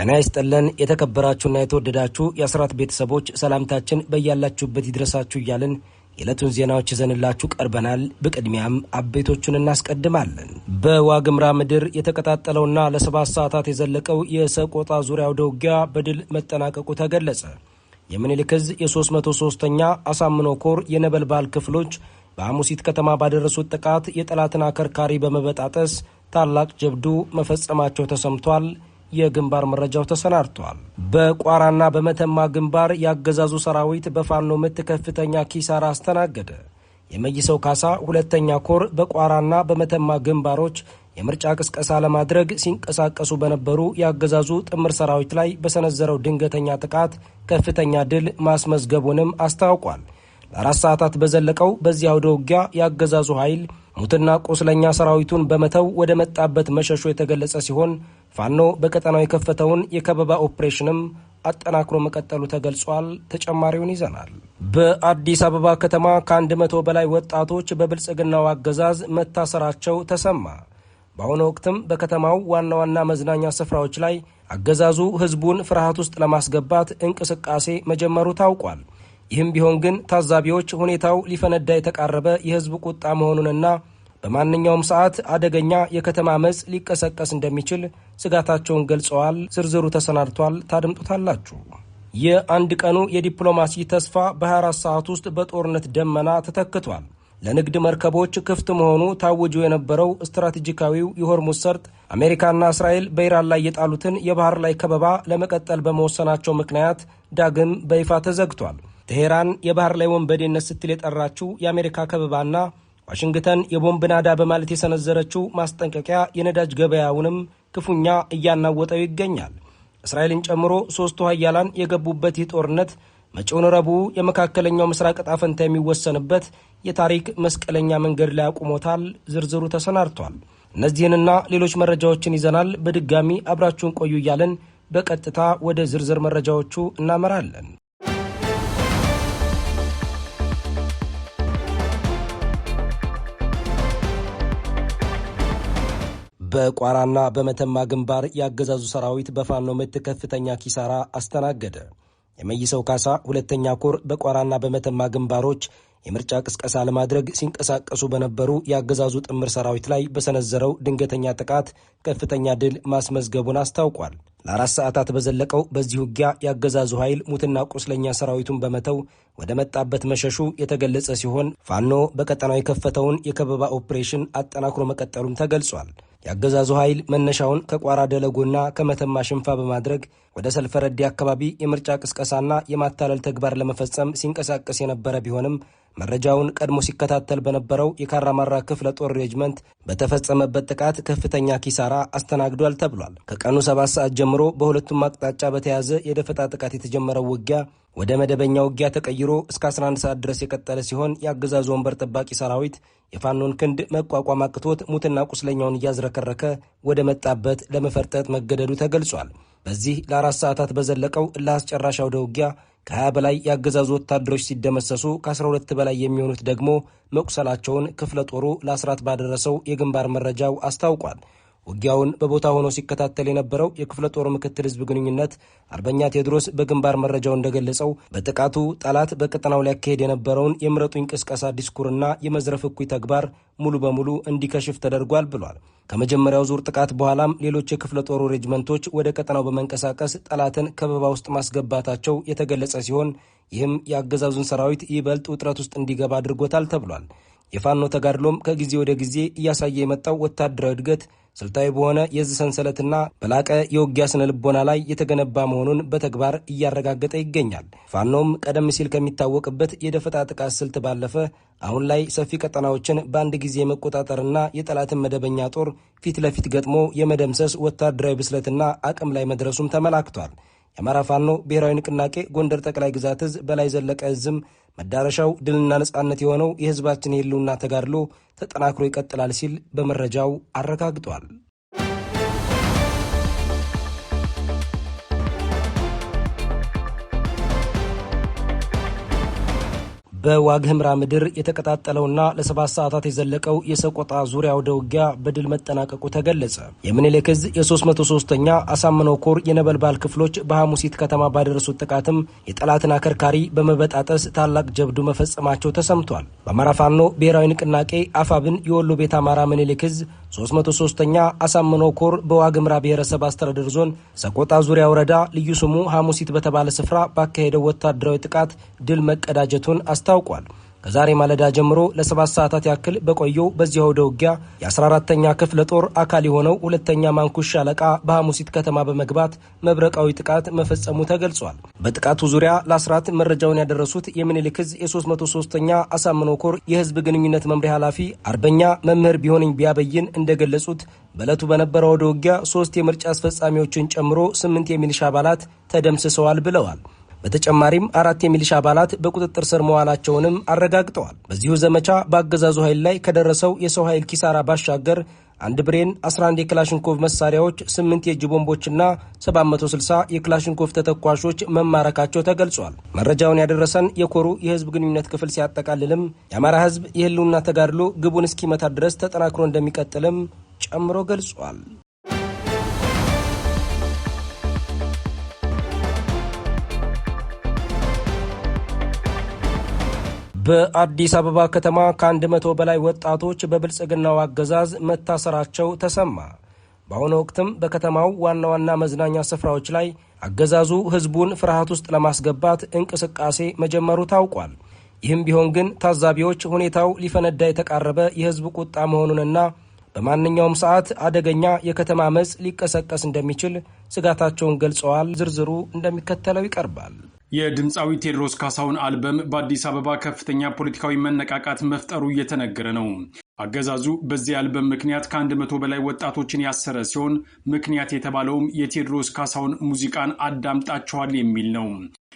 ጤና ይስጥልን የተከበራችሁና የተወደዳችሁ የአስራት ቤተሰቦች ሰላምታችን በእያላችሁበት ይድረሳችሁ እያልን የዕለቱን ዜናዎች ይዘንላችሁ ቀርበናል። በቅድሚያም አበይቶቹን እናስቀድማለን። በዋግምራ ምድር የተቀጣጠለውና ለ7 ሰዓታት የዘለቀው የሰቆጣ ዙሪያ አውደ ውጊያ በድል መጠናቀቁ ተገለጸ። የምኒልክ ዕዝ የ303ኛ አሳምነው ኮር የነበልባል ክፍሎች በሐሙሲት ከተማ ባደረሱት ጥቃት የጠላትን አከርካሪ በመበጣጠስ ታላቅ ጀብዱ መፈጸማቸው ተሰምቷል። የግንባር መረጃው ተሰናድቷል። በቋራና በመተማ ግንባር ያገዛዙ ሰራዊት በፋኖ ምት ከፍተኛ ኪሳራ አስተናገደ። የመይሰው ካሳ 2ኛ ኮር በቋራና በመተማ ግንባሮች የምርጫ ቅስቀሳ ለማድረግ ሲንቀሳቀሱ በነበሩ ያገዛዙ ጥምር ሰራዊት ላይ በሰነዘረው ድንገተኛ ጥቃት ከፍተኛ ድል ማስመዝገቡንም አስታውቋል። ለ4 ሰዓታት በዘለቀው በዚህ አውደ ውጊያ ያገዛዙ ኃይል ሙትና ቆስለኛ ሰራዊቱን በመተው ወደ መጣበት መሸሹ የተገለጸ ሲሆን ፋኖ በቀጠናው የከፈተውን የከበባ ኦፕሬሽንም አጠናክሮ መቀጠሉ ተገልጿል። ተጨማሪውን ይዘናል። በአዲስ አበባ ከተማ ከ100 በላይ ወጣቶች በብልጽግናው አገዛዝ መታሰራቸው ተሰማ። በአሁኑ ወቅትም በከተማው ዋና ዋና መዝናኛ ስፍራዎች ላይ አገዛዙ ህዝቡን ፍርሃት ውስጥ ለማስገባት እንቅስቃሴ መጀመሩ ታውቋል። ይህም ቢሆን ግን ታዛቢዎች ሁኔታው ሊፈነዳ የተቃረበ የህዝብ ቁጣ መሆኑንና በማንኛውም ሰዓት አደገኛ የከተማ አመጽ ሊቀሰቀስ እንደሚችል ስጋታቸውን ገልጸዋል። ዝርዝሩ ተሰናድቷል፣ ታድምጡታላችሁ። የአንድ ቀኑ የዲፕሎማሲ ተስፋ በ24 ሰዓት ውስጥ በጦርነት ደመና ተተክቷል። ለንግድ መርከቦች ክፍት መሆኑ ታውጆ የነበረው ስትራቴጂካዊው የሆርሙዝ ሰርጥ አሜሪካና እስራኤል በኢራን ላይ የጣሉትን የባህር ላይ ከበባ ለመቀጠል በመወሰናቸው ምክንያት ዳግም በይፋ ተዘግቷል። ቴሄራን የባህር ላይ ወንበዴነት ስትል የጠራችው የአሜሪካ ከበባና ዋሽንግተን የቦምብ ናዳ በማለት የሰነዘረችው ማስጠንቀቂያ የነዳጅ ገበያውንም ክፉኛ እያናወጠው ይገኛል። እስራኤልን ጨምሮ 3ቱ ኃያላን የገቡበት ይህ ጦርነት መጪውን ረቡዕ የመካከለኛው ምስራቅ ዕጣ ፈንታ የሚወሰንበት የታሪክ መስቀለኛ መንገድ ላይ አቁሞታል። ዝርዝሩ ተሰናድቷል። እነዚህንና ሌሎች መረጃዎችን ይዘናል። በድጋሚ አብራችሁን ቆዩ እያለን በቀጥታ ወደ ዝርዝር መረጃዎቹ እናመራለን። በቋራና በመተማ ግንባር ያገዛዙ ሰራዊት በፋኖ ምት ከፍተኛ ኪሳራ አስተናገደ። የመይሰው ካሳ 2ኛ ኮር በቋራና በመተማ ግንባሮች የምርጫ ቅስቀሳ ለማድረግ ሲንቀሳቀሱ በነበሩ ያገዛዙ ጥምር ሰራዊት ላይ በሰነዘረው ድንገተኛ ጥቃት ከፍተኛ ድል ማስመዝገቡን አስታውቋል። ለ4 ሰዓታት በዘለቀው በዚህ ውጊያ ያገዛዙ ኃይል ሙትና ቁስለኛ ሰራዊቱን በመተው ወደ መጣበት መሸሹ የተገለጸ ሲሆን ፋኖ በቀጠናው የከፈተውን የከበባ ኦፕሬሽን አጠናክሮ መቀጠሉም ተገልጿል። ያገዛዙ ኃይል መነሻውን ከቋራ ደለጎና ከመተማ ሽንፋ በማድረግ ወደ ሰልፈረዲ አካባቢ የምርጫ ቅስቀሳና የማታለል ተግባር ለመፈጸም ሲንቀሳቀስ የነበረ ቢሆንም መረጃውን ቀድሞ ሲከታተል በነበረው የካራማራ ክፍለ ጦር ሬጅመንት በተፈጸመበት ጥቃት ከፍተኛ ኪሳራ አስተናግዷል ተብሏል። ከቀኑ 7 ሰዓት ጀምሮ በሁለቱም አቅጣጫ በተያዘ የደፈጣ ጥቃት የተጀመረው ውጊያ ወደ መደበኛ ውጊያ ተቀይሮ እስከ 11 ሰዓት ድረስ የቀጠለ ሲሆን የአገዛዙ ወንበር ጠባቂ ሰራዊት የፋኖን ክንድ መቋቋም አቅቶት ሙትና ቁስለኛውን እያዝረከረከ ወደ መጣበት ለመፈርጠጥ መገደዱ ተገልጿል። በዚህ ለ4 ሰዓታት በዘለቀው ለአስጨራሽ አውደ ውጊያ ከ20 በላይ ያገዛዙ ወታደሮች ሲደመሰሱ ከ12 በላይ የሚሆኑት ደግሞ መቁሰላቸውን ክፍለ ጦሩ ለአስራት ባደረሰው የግንባር መረጃው አስታውቋል። ውጊያውን በቦታ ሆኖ ሲከታተል የነበረው የክፍለ ጦሩ ምክትል ህዝብ ግንኙነት አርበኛ ቴዎድሮስ በግንባር መረጃው እንደገለጸው በጥቃቱ ጠላት በቀጠናው ሊያካሄድ የነበረውን የምረጡኝ ቅስቀሳ ዲስኩርና የመዝረፍ እኩይ ተግባር ሙሉ በሙሉ እንዲከሽፍ ተደርጓል ብሏል። ከመጀመሪያው ዙር ጥቃት በኋላም ሌሎች የክፍለ ጦሩ ሬጅመንቶች ወደ ቀጠናው በመንቀሳቀስ ጠላትን ከበባ ውስጥ ማስገባታቸው የተገለጸ ሲሆን ይህም የአገዛዙን ሰራዊት ይበልጥ ውጥረት ውስጥ እንዲገባ አድርጎታል ተብሏል። የፋኖ ተጋድሎም ከጊዜ ወደ ጊዜ እያሳየ የመጣው ወታደራዊ እድገት ስልታዊ በሆነ የእዝ ሰንሰለትና በላቀ የውጊያ ስነ ልቦና ላይ የተገነባ መሆኑን በተግባር እያረጋገጠ ይገኛል። ፋኖም ቀደም ሲል ከሚታወቅበት የደፈጣ ጥቃት ስልት ባለፈ አሁን ላይ ሰፊ ቀጠናዎችን በአንድ ጊዜ መቆጣጠርና የጠላትን መደበኛ ጦር ፊት ለፊት ገጥሞ የመደምሰስ ወታደራዊ ብስለትና አቅም ላይ መድረሱም ተመላክቷል። የአማራ ፋኖ ብሔራዊ ንቅናቄ ጎንደር ጠቅላይ ግዛት ዕዝ በላይ ዘለቀ ዕዝም መዳረሻው ድልና ነጻነት የሆነው የህዝባችን የህልውና ተጋድሎ ተጠናክሮ ይቀጥላል ሲል በመረጃው አረጋግጧል። በዋግ ኽምራ ምድር የተቀጣጠለውና ለ7 ሰዓታት የዘለቀው የሰቆጣ ዙሪያ ወደ ውጊያ በድል መጠናቀቁ ተገለጸ። የምኒልክ ዕዝ የ303ኛ አሳምነው ኮር የነበልባል ክፍሎች በሐሙሲት ከተማ ባደረሱት ጥቃትም የጠላትን አከርካሪ በመበጣጠስ ታላቅ ጀብዱ መፈጸማቸው ተሰምቷል። በአማራ ፋኖ ብሔራዊ ንቅናቄ አፋብን የወሎ ቤት አማራ ምኒልክ ዕዝ 303ኛ አሳምነው ኮር በዋግ ኽምራ ብሔረሰብ አስተዳደር ዞን ሰቆጣ ዙሪያ ወረዳ ልዩ ስሙ ሐሙሲት በተባለ ስፍራ ባካሄደው ወታደራዊ ጥቃት ድል መቀዳጀቱን አስታውቋል። ከዛሬ ማለዳ ጀምሮ ለ7 ሰዓታት ያክል በቆየው በዚያው ወደ ውጊያ የ14ኛ ክፍለ ጦር አካል የሆነው ሁለተኛ ማንኩሽ ሻለቃ በሐሙሲት ከተማ በመግባት መብረቃዊ ጥቃት መፈጸሙ ተገልጿል። በጥቃቱ ዙሪያ ለአስራት መረጃውን ያደረሱት የምኒልክ ዕዝ የ303ኛ አሳምነው ኮር የህዝብ ግንኙነት መምሪያ ኃላፊ አርበኛ መምህር ቢሆነኝ ቢያበይን እንደገለጹት በዕለቱ በነበረው ወደ ውጊያ 3 የምርጫ አስፈጻሚዎችን ጨምሮ 8 የሚሊሻ አባላት ተደምስሰዋል ብለዋል። በተጨማሪም 4 የሚሊሻ አባላት በቁጥጥር ስር መዋላቸውንም አረጋግጠዋል። በዚሁ ዘመቻ በአገዛዙ ኃይል ላይ ከደረሰው የሰው ኃይል ኪሳራ ባሻገር 1 ብሬን፣ 11 የክላሽንኮቭ መሳሪያዎች፣ 8 የእጅ ቦምቦችና 760 የክላሽንኮቭ ተተኳሾች መማረካቸው ተገልጿል። መረጃውን ያደረሰን የኮሩ የህዝብ ግንኙነት ክፍል ሲያጠቃልልም የአማራ ህዝብ የህልውና ተጋድሎ ግቡን እስኪመታ ድረስ ተጠናክሮ እንደሚቀጥልም ጨምሮ ገልጿል። በአዲስ አበባ ከተማ ከ100 በላይ ወጣቶች በብልጽግናው አገዛዝ መታሰራቸው ተሰማ። በአሁኑ ወቅትም በከተማው ዋና ዋና መዝናኛ ስፍራዎች ላይ አገዛዙ ህዝቡን ፍርሃት ውስጥ ለማስገባት እንቅስቃሴ መጀመሩ ታውቋል። ይህም ቢሆን ግን ታዛቢዎች ሁኔታው ሊፈነዳ የተቃረበ የህዝብ ቁጣ መሆኑንና በማንኛውም ሰዓት አደገኛ የከተማ አመጽ ሊቀሰቀስ እንደሚችል ስጋታቸውን ገልጸዋል። ዝርዝሩ እንደሚከተለው ይቀርባል። የድምፃዊ ቴዎድሮስ ካሳሁን አልበም በአዲስ አበባ ከፍተኛ ፖለቲካዊ መነቃቃት መፍጠሩ እየተነገረ ነው። አገዛዙ በዚህ አልበም ምክንያት ከ100 በላይ ወጣቶችን ያሰረ ሲሆን ምክንያት የተባለውም የቴዎድሮስ ካሳሁን ሙዚቃን አዳምጣቸዋል የሚል ነው።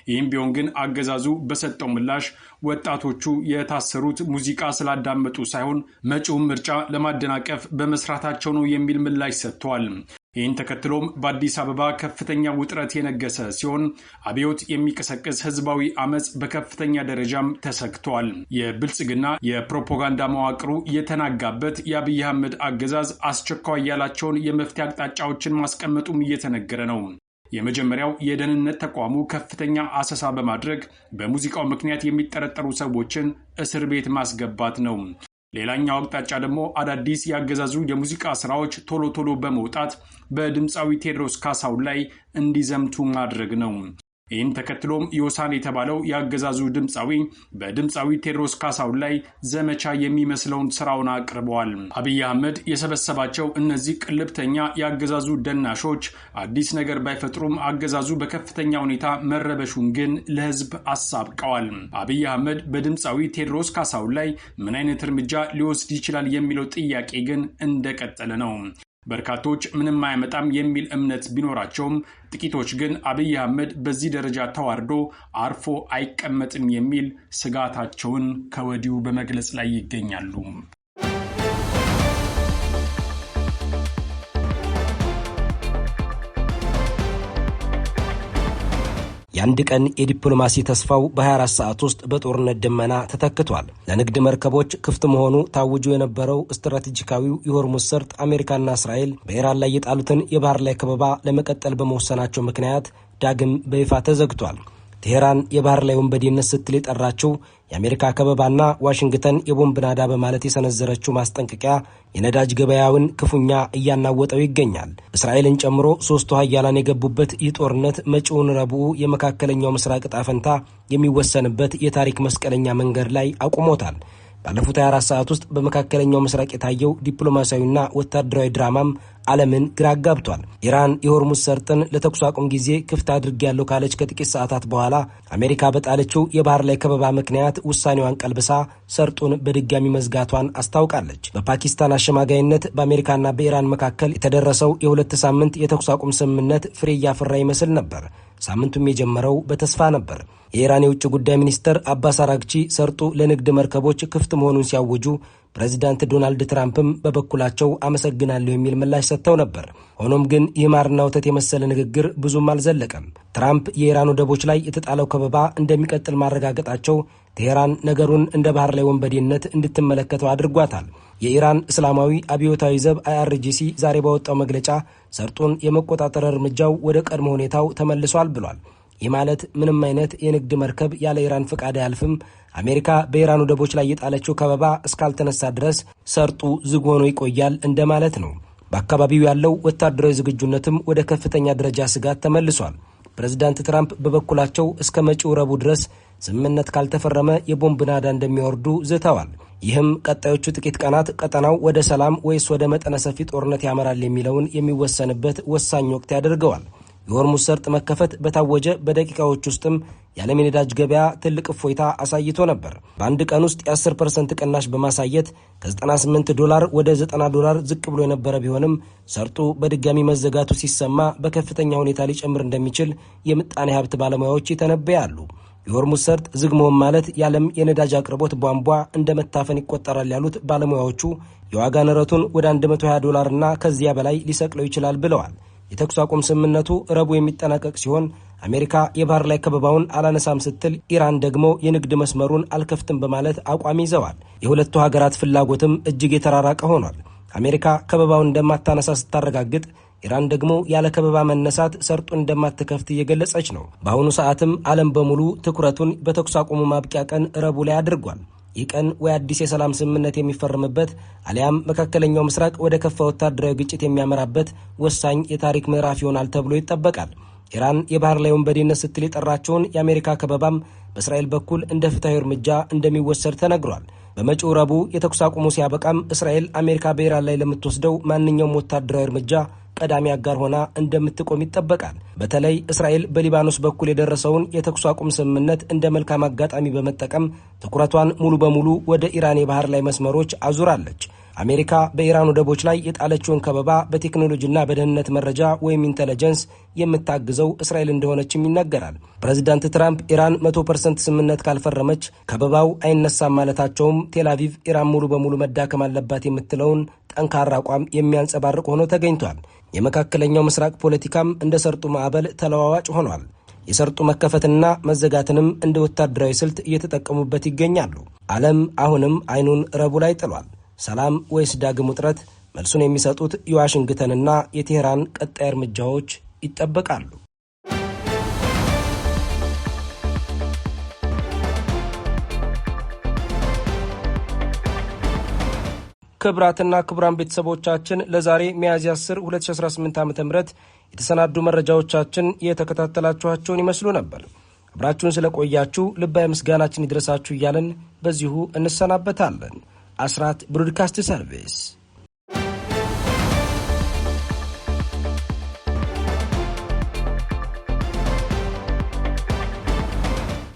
ይህም ቢሆን ግን አገዛዙ በሰጠው ምላሽ ወጣቶቹ የታሰሩት ሙዚቃ ስላዳመጡ ሳይሆን መጪውን ምርጫ ለማደናቀፍ በመስራታቸው ነው የሚል ምላሽ ሰጥቷል። ይህን ተከትሎም በአዲስ አበባ ከፍተኛ ውጥረት የነገሰ ሲሆን አብዮት የሚቀሰቅስ ህዝባዊ አመጽ በከፍተኛ ደረጃም ተሰግቷል። የብልጽግና የፕሮፓጋንዳ መዋቅሩ የተናጋበት የአብይ አህመድ አገዛዝ አስቸኳይ ያላቸውን የመፍትሄ አቅጣጫዎችን ማስቀመጡም እየተነገረ ነው። የመጀመሪያው የደህንነት ተቋሙ ከፍተኛ አሰሳ በማድረግ በሙዚቃው ምክንያት የሚጠረጠሩ ሰዎችን እስር ቤት ማስገባት ነው። ሌላኛው አቅጣጫ ደግሞ አዳዲስ ያገዛዙ የሙዚቃ ስራዎች ቶሎ በመውጣት በድምፃዊ ቴዎድሮስ ካሳሁን ላይ እንዲዘምቱ ማድረግ ነው። ይህን ተከትሎም ዮሳን የተባለው ያገዛዙ ድምፃዊ በድምፃዊ ቴዎድሮስ ካሳሁን ላይ ዘመቻ የሚመስለውን ስራውን አቅርበዋል። አብይ አህመድ የሰበሰባቸው እነዚህ ቅልብተኛ ያገዛዙ ደናሾች አዲስ ነገር ባይፈጥሩም አገዛዙ በከፍተኛ ሁኔታ መረበሹን ግን ለህዝብ አሳብቀዋል። አብይ አህመድ በድምፃዊ ቴዎድሮስ ካሳሁን ላይ ምን አይነት እርምጃ ሊወስድ ይችላል የሚለው ጥያቄ ግን እንደቀጠለ ነው። በርካቶች ምንም አያመጣም የሚል እምነት ቢኖራቸውም ጥቂቶች ግን አብይ አህመድ በዚህ ደረጃ ተዋርዶ አርፎ አይቀመጥም የሚል ስጋታቸውን ከወዲሁ በመግለጽ ላይ ይገኛሉ። የአንድ ቀን የዲፕሎማሲ ተስፋው በ24 ሰዓት ውስጥ በጦርነት ደመና ተተክቷል። ለንግድ መርከቦች ክፍት መሆኑ ታውጆ የነበረው ስትራቴጂካዊው የሆርሙዝ ሰርጥ አሜሪካና እስራኤል በኢራን ላይ የጣሉትን የባህር ላይ ከበባ ለመቀጠል በመወሰናቸው ምክንያት ዳግም በይፋ ተዘግቷል። ቴሄራን የባህር ላይ ወንበዴነት ስትል የጠራችው የአሜሪካ ከበባና ዋሽንግተን የቦምብ ናዳ በማለት የሰነዘረችው ማስጠንቀቂያ የነዳጅ ገበያውን ክፉኛ እያናወጠው ይገኛል። እስራኤልን ጨምሮ 3ቱ ሀያላን የገቡበት ይህ ጦርነት መጪውን ረቡዕ የመካከለኛው ምስራቅ ዕጣ ፈንታ የሚወሰንበት የታሪክ መስቀለኛ መንገድ ላይ አቁሞታል። ባለፉት 24 ሰዓት ውስጥ በመካከለኛው ምስራቅ የታየው ዲፕሎማሲያዊና ወታደራዊ ድራማም ዓለምን ግራ አጋብቷል። ኢራን የሆርሙዝ ሰርጥን ለተኩስ አቁም ጊዜ ክፍት አድርጌያለሁ ካለች ከጥቂት ሰዓታት በኋላ አሜሪካ በጣለችው የባህር ላይ ከበባ ምክንያት ውሳኔዋን ቀልብሳ ሰርጡን በድጋሚ መዝጋቷን አስታውቃለች። በፓኪስታን አሸማጋይነት በአሜሪካና በኢራን መካከል የተደረሰው የ2 ሳምንት የተኩስ አቁም ስምምነት ፍሬ እያፈራ ይመስል ነበር። ሳምንቱም የጀመረው በተስፋ ነበር። የኢራን የውጭ ጉዳይ ሚኒስትር አባስ አራግቺ ሰርጡ ለንግድ መርከቦች ክፍት መሆኑን ሲያውጁ ፕሬዚዳንት ዶናልድ ትራምፕም በበኩላቸው አመሰግናለሁ የሚል ምላሽ ሰጥተው ነበር። ሆኖም ግን ይህ ማርና ወተት የመሰለ ንግግር ብዙም አልዘለቀም። ትራምፕ የኢራን ወደቦች ላይ የተጣለው ከበባ እንደሚቀጥል ማረጋገጣቸው ቴሄራን ነገሩን እንደ ባህር ላይ ወንበዴነት እንድትመለከተው አድርጓታል። የኢራን እስላማዊ አብዮታዊ ዘብ IRGC ዛሬ ባወጣው መግለጫ ሰርጡን የመቆጣጠር እርምጃው ወደ ቀድሞ ሁኔታው ተመልሷል ብሏል። ይህ ማለት ምንም አይነት የንግድ መርከብ ያለ ኢራን ፍቃድ አያልፍም፣ አሜሪካ በኢራን ወደቦች ላይ የጣለችው ከበባ እስካልተነሳ ድረስ ሰርጡ ዝግ ሆኖ ይቆያል እንደማለት ነው። በአካባቢው ያለው ወታደራዊ ዝግጁነትም ወደ ከፍተኛ ደረጃ ስጋት ተመልሷል። ፕሬዚዳንት ትራምፕ በበኩላቸው እስከ መጪው ረቡዕ ድረስ ስምምነት ካልተፈረመ የቦምብ ናዳ እንደሚያወርዱ ዝተዋል። ይህም ቀጣዮቹ ጥቂት ቀናት ቀጠናው ወደ ሰላም ወይስ ወደ መጠነ ሰፊ ጦርነት ያመራል የሚለውን የሚወሰንበት ወሳኝ ወቅት ያደርገዋል። የሆርሙዝ ሰርጥ መከፈት በታወጀ በደቂቃዎች ውስጥም የዓለም የነዳጅ ገበያ ትልቅ እፎይታ አሳይቶ ነበር። በአንድ ቀን ውስጥ የ10% ቅናሽ በማሳየት ከ98 ወደ $90 ዝቅ ብሎ የነበረ ቢሆንም ሰርጡ በድጋሚ መዘጋቱ ሲሰማ በከፍተኛ ሁኔታ ሊጨምር እንደሚችል የምጣኔ ሀብት ባለሙያዎች ይተነበያሉ። የሆርሙዝ ሰርጥ ዝግ መሆን ማለት የዓለም የነዳጅ አቅርቦት ቧንቧ እንደ መታፈን ይቆጠራል ያሉት ባለሙያዎቹ የዋጋ ንረቱን ወደ $120 እና ከዚያ በላይ ሊሰቅለው ይችላል ብለዋል። የተኩስ አቁም ስምምነቱ ረቡዕ የሚጠናቀቅ ሲሆን አሜሪካ የባህር ላይ ከበባውን አላነሳም ስትል፣ ኢራን ደግሞ የንግድ መስመሩን አልከፍትም በማለት አቋም ይዘዋል። የሁለቱ ሀገራት ፍላጎትም እጅግ የተራራቀ ሆኗል። አሜሪካ ከበባውን እንደማታነሳ ስታረጋግጥ፣ ኢራን ደግሞ ያለ ከበባ መነሳት ሰርጡን እንደማትከፍት እየገለጸች ነው። በአሁኑ ሰዓትም ዓለም በሙሉ ትኩረቱን በተኩስ አቁሙ ማብቂያ ቀን ረቡዕ ላይ አድርጓል። ይህ ቀን ወይ አዲስ የሰላም ስምምነት የሚፈርምበት አሊያም መካከለኛው ምስራቅ ወደ ከፋ ወታደራዊ ግጭት የሚያመራበት ወሳኝ የታሪክ ምዕራፍ ይሆናል ተብሎ ይጠበቃል። ኢራን የባህር ላይ ወንበዴነት ስትል የጠራቸውን የአሜሪካ ከበባም በእስራኤል በኩል እንደ ፍትሐዊ እርምጃ እንደሚወሰድ ተነግሯል። በመጪው ረቡዕ የተኩስ አቁሙ ሲያበቃም እስራኤል አሜሪካ በኢራን ላይ ለምትወስደው ማንኛውም ወታደራዊ እርምጃ ቀዳሚ አጋር ሆና እንደምትቆም ይጠበቃል። በተለይ እስራኤል በሊባኖስ በኩል የደረሰውን የተኩስ አቁም ስምምነት እንደ መልካም አጋጣሚ በመጠቀም ትኩረቷን ሙሉ በሙሉ ወደ ኢራን የባህር ላይ መስመሮች አዙራለች። አሜሪካ በኢራን ወደቦች ላይ የጣለችውን ከበባ በቴክኖሎጂና በደህንነት መረጃ ወይም ኢንተለጀንስ የምታግዘው እስራኤል እንደሆነችም ይነገራል። ፕሬዚዳንት ትራምፕ ኢራን 100% ስምምነት ካልፈረመች ከበባው አይነሳም ማለታቸውም ቴልአቪቭ ኢራን ሙሉ በሙሉ መዳከም አለባት የምትለውን ጠንካራ አቋም የሚያንጸባርቅ ሆኖ ተገኝቷል። የመካከለኛው ምስራቅ ፖለቲካም እንደ ሰርጡ ማዕበል ተለዋዋጭ ሆኗል። የሰርጡ መከፈትና መዘጋትንም እንደ ወታደራዊ ስልት እየተጠቀሙበት ይገኛሉ። ዓለም አሁንም አይኑን ረቡዕ ላይ ጥሏል። ሰላም ወይስ ዳግም ውጥረት? መልሱን የሚሰጡት የዋሽንግተንና የቴሄራን ቀጣይ እርምጃዎች ይጠበቃሉ። ክቡራትና ክቡራን ቤተሰቦቻችን ለዛሬ ሚያዝያ 10 2018 ዓ.ም የተሰናዱ መረጃዎቻችን የተከታተላችኋቸውን ይመስሉ ነበር። አብራችሁን ስለቆያችሁ ልባዊ ምስጋናችን ይድረሳችሁ እያለን በዚሁ እንሰናበታለን። አስራት ብሮድካስት ሰርቪስ